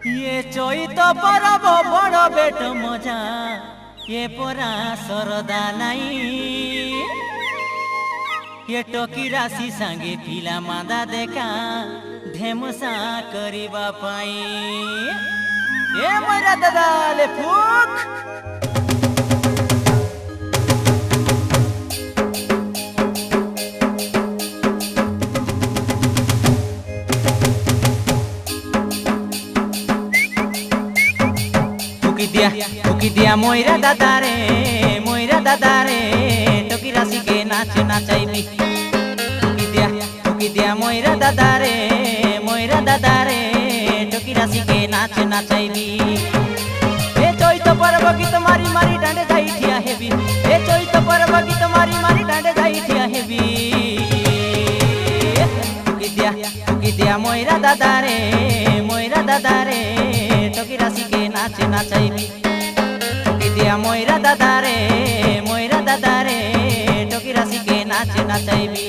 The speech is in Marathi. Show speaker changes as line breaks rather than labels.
ये चैत परब बड़ बेट मजा ये परा सरदा नाई ये टकी राशि सांगे पिला मादा देखा ढेमुसा करिबा पाई ए मोरा दादा ले फुक फुकी दिया मोइरा दादा रे टकी राशि के नाच नाचाइबी फुकी दिया मोइरा दादा रे टकी राशि के नाच नाचाइबी ए चैत परब गीत मारी मारी डांडे जाई ठिया हेबी ए चैत परब गीत मारी मारी डांडे जाई ठिया हेबी फुकी दिया मोइरा दादा रे टकी राशि के नाच नाचाइबी दिया मोइरा दादा रे टकी राशि के नाच नाचाइबी।